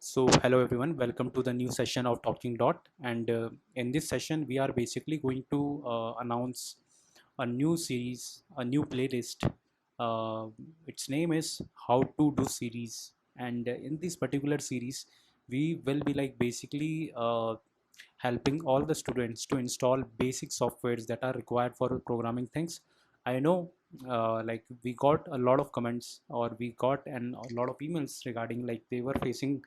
So hello everyone, welcome to the new session of Talking Dot. And in this session, we are basically going to announce a new series, a new playlist. Uh, its name is How to Do Series. And in this particular series, we will be like basically helping all the students to install basic softwares that are required for programming things. I know like we got a lot of comments or we got a lot of emails regarding like they were facing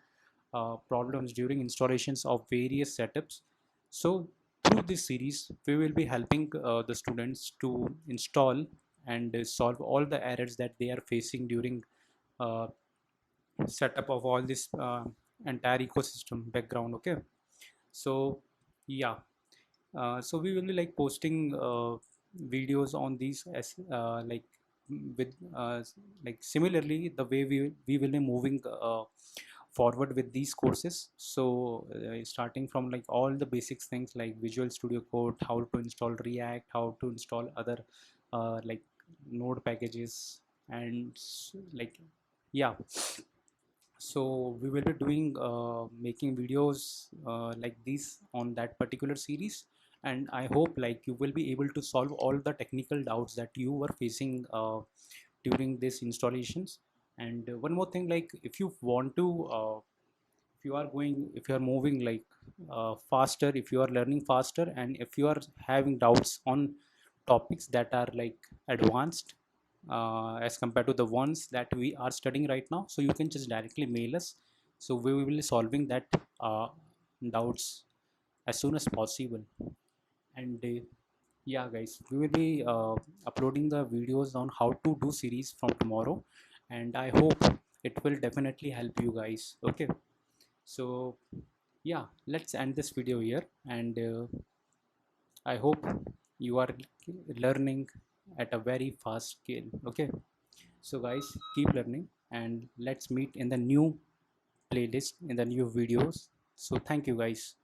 problems during installations of various setups. So through this series, we will be helping the students to install and solve all the errors that they are facing during uh, setup of all this entire ecosystem background. Okay, so yeah, so we will be like posting videos on these as with like similarly the way we will be moving forward with these courses. So starting from like all the basics things like Visual Studio Code, how to install React, how to install other like node packages, and like yeah, so we will be doing making videos like these on that particular series. And I hope like you will be able to solve all the technical doubts that you were facing during these installations. And one more thing, like if you want to if you are moving like faster, if you are learning faster, and if you are having doubts on topics that are like advanced as compared to the ones that we are studying right now, so you can just directly mail us. So we will be solving that doubts as soon as possible. And yeah guys, we will be uploading the videos on how to do series from tomorrow, and I hope it will definitely help you guys. Okay, so yeah, let's end this video here. And I hope you are learning at a very fast scale. Okay, so guys, keep learning and let's meet in the new playlist, in the new videos. So thank you guys.